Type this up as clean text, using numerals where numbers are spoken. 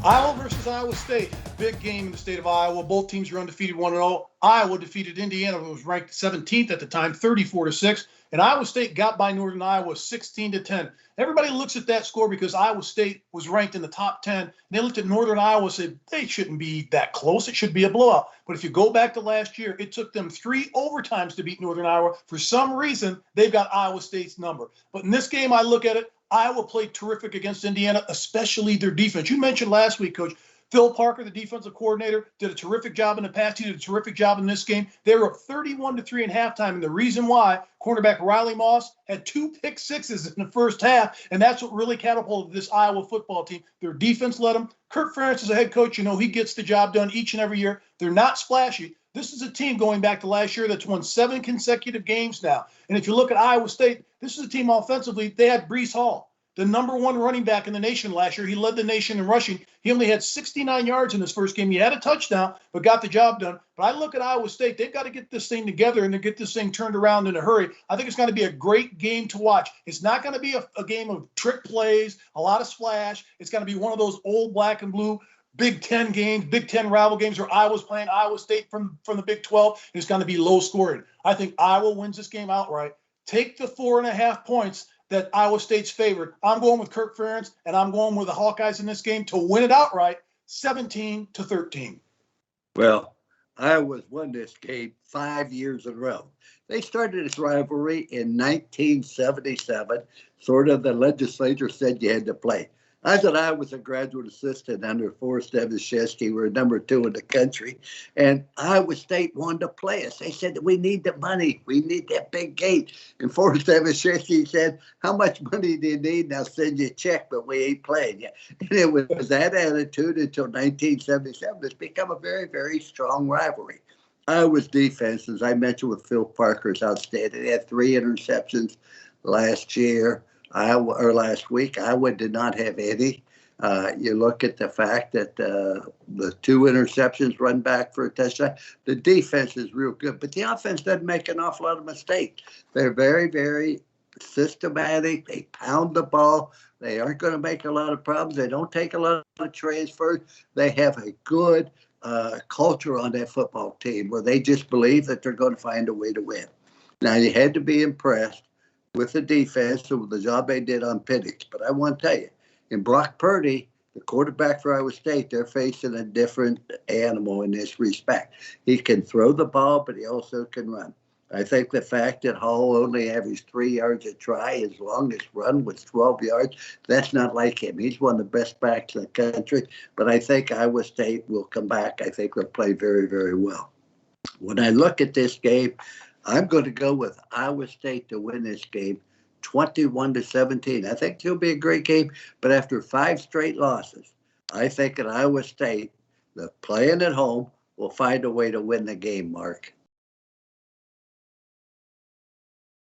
Iowa versus Iowa State. Big game in the state of Iowa. Both teams are undefeated 1-0. Iowa defeated Indiana, who was ranked 17th at the time, 34-6. And Iowa State got by Northern Iowa 16-10. Everybody looks at that score because Iowa State was ranked in the top 10. And they looked at Northern Iowa and said, they shouldn't be that close. It should be a blowout. But if you go back to last year, it took them 3 overtimes to beat Northern Iowa. For some reason, they've got Iowa State's number. But in this game, I look at it, Iowa played terrific against Indiana, especially their defense. You mentioned last week, Coach, Phil Parker, the defensive coordinator, did a terrific job in the past. He did a terrific job in this game. They were up 31-3 at halftime, and the reason why, cornerback Riley Moss had 2 pick sixes in the first half, and that's what really catapulted this Iowa football team. Their defense led them. Kirk Ferentz is a head coach. You know, he gets the job done each and every year. They're not splashy. This is a team going back to last year that's won 7 consecutive games now. And if you look at Iowa State, this is a team offensively. They had Breece Hall, the number 1 running back in the nation last year. He led the nation in rushing. He only had 69 yards in his first game. He had a touchdown, but got the job done. But I look at Iowa State. They've got to get this thing together and to get this thing turned around in a hurry. I think it's going to be a great game to watch. It's not going to be a game of trick plays, a lot of splash. It's going to be one of those old black and blue Big Ten games, Big Ten rival games where Iowa's playing Iowa State from the Big 12. It's going to be low scoring. I think Iowa wins this game outright. Take the 4.5 points that Iowa State's favored. I'm going with Kirk Ferentz, and I'm going with the Hawkeyes in this game to win it outright, 17-13. Well, Iowa's won this game 5 years in a row. They started this rivalry in 1977. Sort of the legislature said you had to play. I thought I was a graduate assistant under Forrest Evans-Shesky. We were number 2 in the country. And Iowa State wanted to play us. They said, we need the money. We need that big gate. And Forrest Evans-Shesky said, how much money do you need? And I'll send you a check, but we ain't playing yet. And it was that attitude until 1977. It's become a very, very strong rivalry. Iowa's defense, as I mentioned with Phil Parker, is outstanding. They had 3 interceptions last week. Iowa did not have any. You look at the fact that the 2 interceptions run back for a touchdown. The defense is real good, but the offense doesn't make an awful lot of mistakes. They're very, very systematic. They pound the ball. They aren't going to make a lot of problems. They don't take a lot of transfers. They have a good culture on that football team where they just believe that they're going to find a way to win. Now, you had to be impressed with the defense and with the job they did on Penix. But I want to tell you, in Brock Purdy, the quarterback for Iowa State, they're facing a different animal in this respect. He can throw the ball, but he also can run. I think the fact that Hall only averaged 3 yards a try, his longest run was 12 yards, that's not like him. He's one of the best backs in the country. But I think Iowa State will come back. I think they'll play very, very well. When I look at this game, I'm going to go with Iowa State to win this game 21-17. I think it'll be a great game, but after 5 straight losses, I think that Iowa State, the playing at home, will find a way to win the game, Mark.